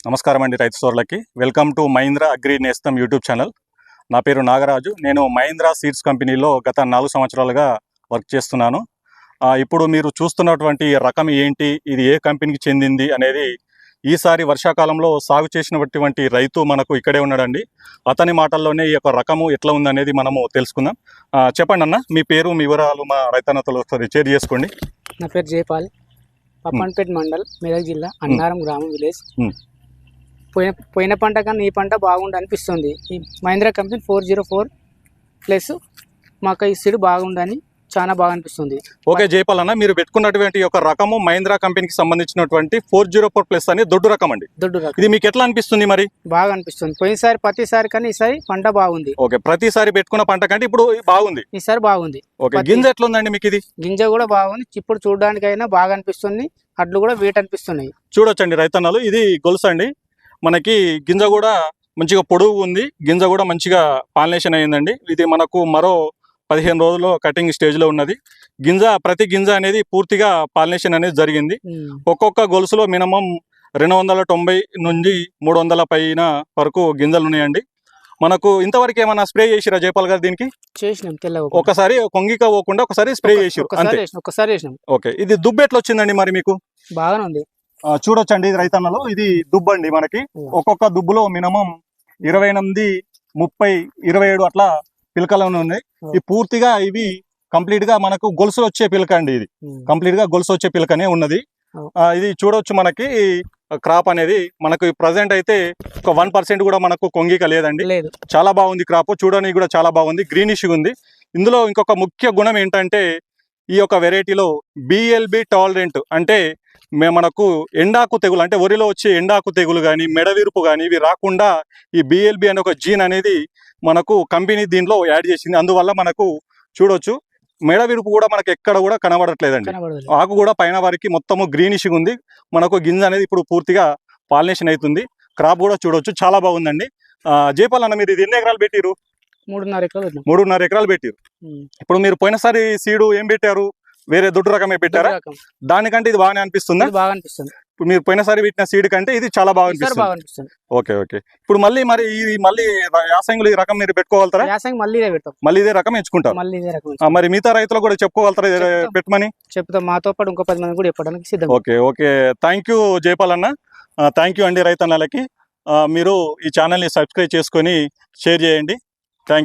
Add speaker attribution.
Speaker 1: నమస్కారం అండి రైతు సోదరులకి. వెల్కమ్ టు మహీంద్రా అగ్రి నేస్తం యూట్యూబ్ ఛానల్. నా పేరు నాగరాజు. నేను మహీంద్రా సీడ్స్ కంపెనీలో గత 4 సంవత్సరాలుగా వర్క్ చేస్తున్నాను. ఇప్పుడు మీరు చూస్తున్నటువంటి రకం ఏంటి, ఇది ఏ కంపెనీకి చెందింది అనేది ఈసారి వర్షాకాలంలో సాగు చేసినటువంటి రైతు మనకు ఇక్కడే ఉన్నాడండి. అతని మాటల్లోనే ఈ యొక్క రకము ఎట్లా ఉందనేది మనము తెలుసుకుందాం. చెప్పండి అన్న, మీ పేరు, మీ వివరాలు మా రైతన్నతలో షేర్ చేసుకోండి.
Speaker 2: నా పేరు జయపాల్, పప్పన్పేట్ మండల్, మెదక్ జిల్లా, అన్నారం గ్రామం, విలేజ్. పోయిన పంట కన్నా ఈ పంట బాగుండి అనిపిస్తుంది. ఈ మహీంద్రా కంపెనీ 404 ప్లస్ మాకు ఈ సీడ్ బాగుందని చాలా బాగా అనిపిస్తుంది.
Speaker 1: ఓకే జయపాల్ అన్న, మీరు పెట్టుకున్నటువంటి ఒక రకము మహీంద్రా కంపెనీకి సంబంధించినటువంటి 404 ప్లస్ అని దొడ్డు రకం అండి.
Speaker 2: దొడ్డు రకం
Speaker 1: ఇది మీకు ఎట్లా అనిపిస్తుంది? మరి
Speaker 2: బాగా అనిపిస్తుంది. పోయినసారి ప్రతిసారి కానీ ఈసారి పంట బాగుంది.
Speaker 1: ఓకే, ప్రతిసారి పెట్టుకున్న పంట కంటే ఇప్పుడు బాగుంది.
Speaker 2: ఈసారి బాగుంది.
Speaker 1: ఓకే, గింజ ఎట్లా ఉందండి మీకు? ఇది
Speaker 2: గింజ కూడా బాగుంది. ఇప్పుడు చూడడానికైనా బాగా అనిపిస్తుంది. అడ్లు కూడా వెయిట్ అనిపిస్తున్నాయి.
Speaker 1: చూడొచ్చండి రైతన్నలు, ఇది గొలుసు అండి. మనకి గింజ కూడా మంచిగా పొడుగు ఉంది. గింజ కూడా మంచిగా పాలినేషన్ అయ్యిందండి. ఇది మనకు మరో 15 రోజుల్లో కటింగ్ స్టేజ్లో ఉన్నది. ప్రతి గింజ అనేది పూర్తిగా పాలినేషన్ అనేది జరిగింది. ఒక్కొక్క గొలుసులో మినిమం 290 నుంచి 300 పైన వరకు గింజలు ఉన్నాయండి. మనకు ఇంతవరకు ఏమన్నా స్ప్రే చేసిరా జయపాల్ గారు? దీనికి
Speaker 2: చేసినాం.
Speaker 1: ఒకసారి కొంగిక పోకుండా ఒకసారి స్ప్రే చేసిరు అంతే.
Speaker 2: ఒకసారి చేసినాం.
Speaker 1: ఓకే, ఇది దుబ్బు ఎట్లా వచ్చిందండి మరి మీకు?
Speaker 2: బాగానే ఉంది.
Speaker 1: చూడొచ్చండి రైతన్నలు, ఇది దుబ్బు అండి. మనకి ఒక్కొక్క దుబ్బులో మినిమం 28, 30, 27 అట్లా పిలకలు ఉన్నాయి. ఈ పూర్తిగా ఇవి కంప్లీట్ గా మనకు గొలుసు వచ్చే పిలక అండి. ఇది కంప్లీట్ గా గొలుసు వచ్చే పిలకనే ఉన్నది. ఇది చూడొచ్చు. మనకి క్రాప్ అనేది మనకు ప్రజెంట్ అయితే ఒక 1% కూడా మనకు కొంగిక లేదండి. చాలా బాగుంది క్రాప్, చూడడానికి కూడా చాలా బాగుంది, గ్రీనిష్ ఉంది. ఇందులో ఇంకొక ముఖ్య గుణం ఏంటంటే ఈ యొక్క వెరైటీలో BLB టాలరెంట్ అంటే మనకు ఎండాకు తెగులు, అంటే వరిలో వచ్చే ఎండాకు తెగులు కానీ మెడవిరుపు కానీ ఇవి రాకుండా ఈ BLB అనే ఒక జీన్ అనేది మనకు కంపెనీ దీనిలో యాడ్ చేసింది. అందువల్ల మనకు చూడొచ్చు మెడవిరుపు కూడా మనకు ఎక్కడ కూడా కనబడట్లేదండి. ఆకు కూడా పైన వారికి మొత్తము గ్రీనిష్ ఉంది. మనకు గింజ అనేది ఇప్పుడు పూర్తిగా పాలినేషన్ అవుతుంది. క్రాప్ కూడా చూడొచ్చు, చాలా బాగుందండి. జయపాల్ అన్న, మీరు ఇది ఎన్ని ఎకరాలు పెట్టిరు? 3.5 ఎకరాలు పెట్టిరు. ఇప్పుడు మీరు పోయినసారి సీడు ఏం పెట్టారు? వేరే దొడ్డు రకమే పెట్టారా? దానికంటే ఇది బాగానే అనిపిస్తుందా?
Speaker 2: బాగా అనిపిస్తుంది.
Speaker 1: ఇప్పుడు మీరు పోయినసారి పెట్టిన సీడ్ కంటే ఇది చాలా బాగా అనిపిస్తుంది. Okay okay. ఇప్పుడు మళ్ళీ యాసంగిలో ఈ రకం మీరు పెట్టుకోగలుగుతారా? మళ్ళీ ఇదే రకం ఎంచుకుంటారు. మరి మిగతా రైతులు కూడా చెప్పుకోగలుగుతారా పెట్టమని?
Speaker 2: చెప్తాం. మాతో పాటు ఇంకో 10 మంది కూడా చెప్పడానికి సిద్ధం.
Speaker 1: Okay okay, thank you Jayapal అన్న. థ్యాంక్ యూ అండి రైతన్నలకి. మీరు ఈ ఛానల్ని సబ్స్క్రైబ్ చేసుకొని షేర్ చేయండి. Thank you.